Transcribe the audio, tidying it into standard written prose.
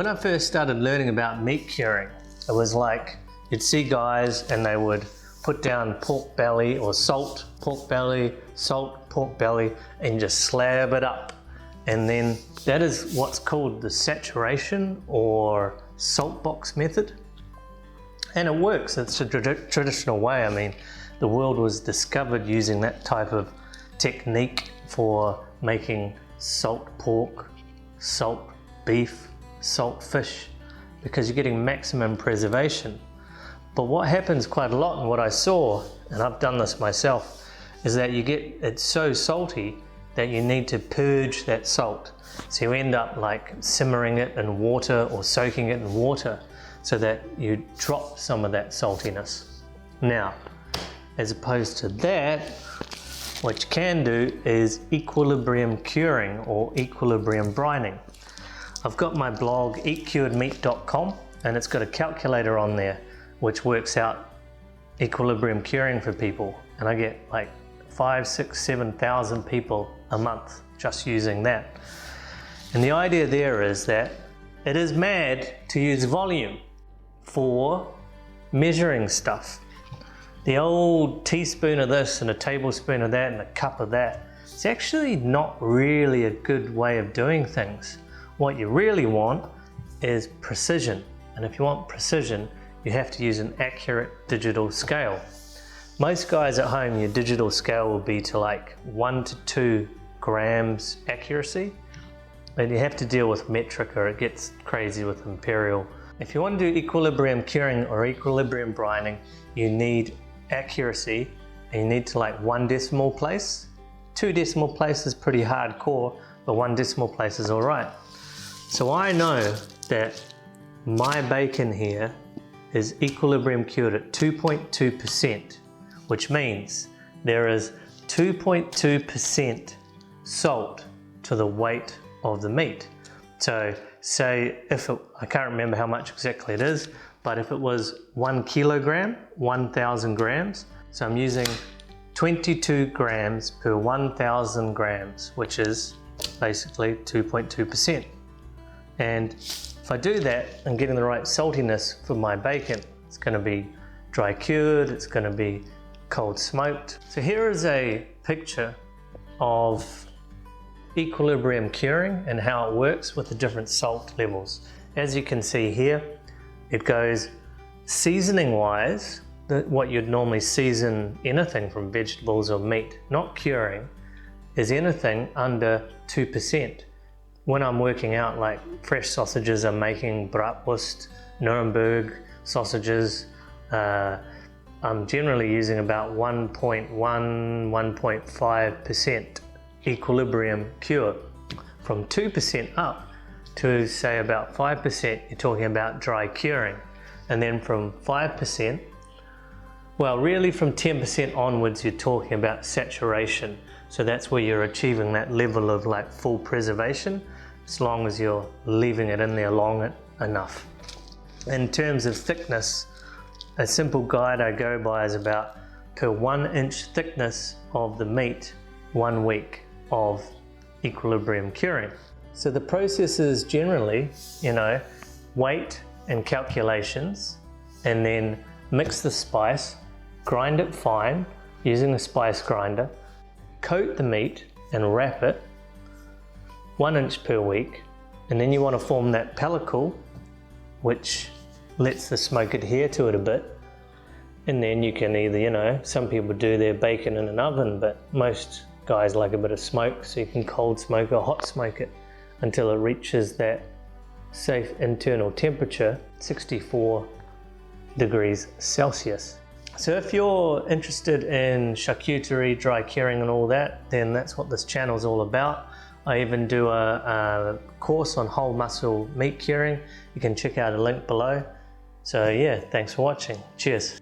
When I first started learning about meat curing, it was like you'd see guys and they would put down pork belly or salt pork belly, and just slab it up. And then that is what's called the saturation or salt box method. And it works, it's a traditional way. I mean, the world was discovered using that type of technique for making salt pork, salt beef, salt fish, because you're getting maximum preservation. But what happens quite a lot, and what I saw, and I've done this myself, is that it's so salty that you need to purge that salt. So you end up like simmering it in water or soaking it in water so that you drop some of that saltiness. Now, as opposed to that, what you can do is equilibrium curing or equilibrium brining. I've got my blog eatcuredmeat.com, and it's got a calculator on there which works out equilibrium curing for people, and I get like 5,000, 6,000, 7,000 people a month just using that. And the idea there is that it is mad to use volume for measuring stuff. The old teaspoon of this and a tablespoon of that and a cup of that, it's actually not really a good way of doing things. What you really want is precision, and if you want precision, you have to use an accurate digital scale. Most guys at home, your digital scale will be to like 1 to 2 grams accuracy, and you have to deal with metric or it gets crazy with imperial. If you want to do equilibrium curing or equilibrium brining, you need accuracy, and you need to like 1 decimal place. 2 decimal place is pretty hardcore, but 1 decimal place is all right. So I know that my bacon here is equilibrium cured at 2.2%, which means there is 2.2% salt to the weight of the meat. So say I can't remember how much exactly it is, but if it was 1 kilogram, 1,000 grams, so I'm using 22 grams per 1,000 grams, which is basically 2.2%. And if I do that, I'm getting the right saltiness for my bacon. It's going to be dry cured, it's going to be cold smoked. So here is a picture of equilibrium curing and how it works with the different salt levels. As you can see here, it goes seasoning wise, what you'd normally season anything from vegetables or meat, not curing, is anything under 2%. When I'm working out like fresh sausages, I'm making bratwurst, Nuremberg sausages, I'm generally using about 1.1, 1.5% equilibrium cure. From 2% up to say about 5%, you're talking about dry curing. And then from 5%, well really from 10% onwards, you're talking about saturation. So that's where you're achieving that level of like full preservation, as long as you're leaving it in there long enough. In terms of thickness, a simple guide I go by is about per 1 inch thickness of the meat, 1 week of equilibrium curing. So the process is generally, weight and calculations, and then mix the spice, grind it fine using a spice grinder, coat the meat and wrap it 1 inch per week, and then you want to form that pellicle which lets the smoke adhere to it a bit, and then you can either, some people do their bacon in an oven, but most guys like a bit of smoke, so you can cold smoke or hot smoke it until it reaches that safe internal temperature, 64 degrees Celsius. So if you're interested in charcuterie, dry curing and all that, then that's what this channel is all about. I even do a course on whole muscle meat curing. You can check out a link below. So yeah, thanks for watching. Cheers.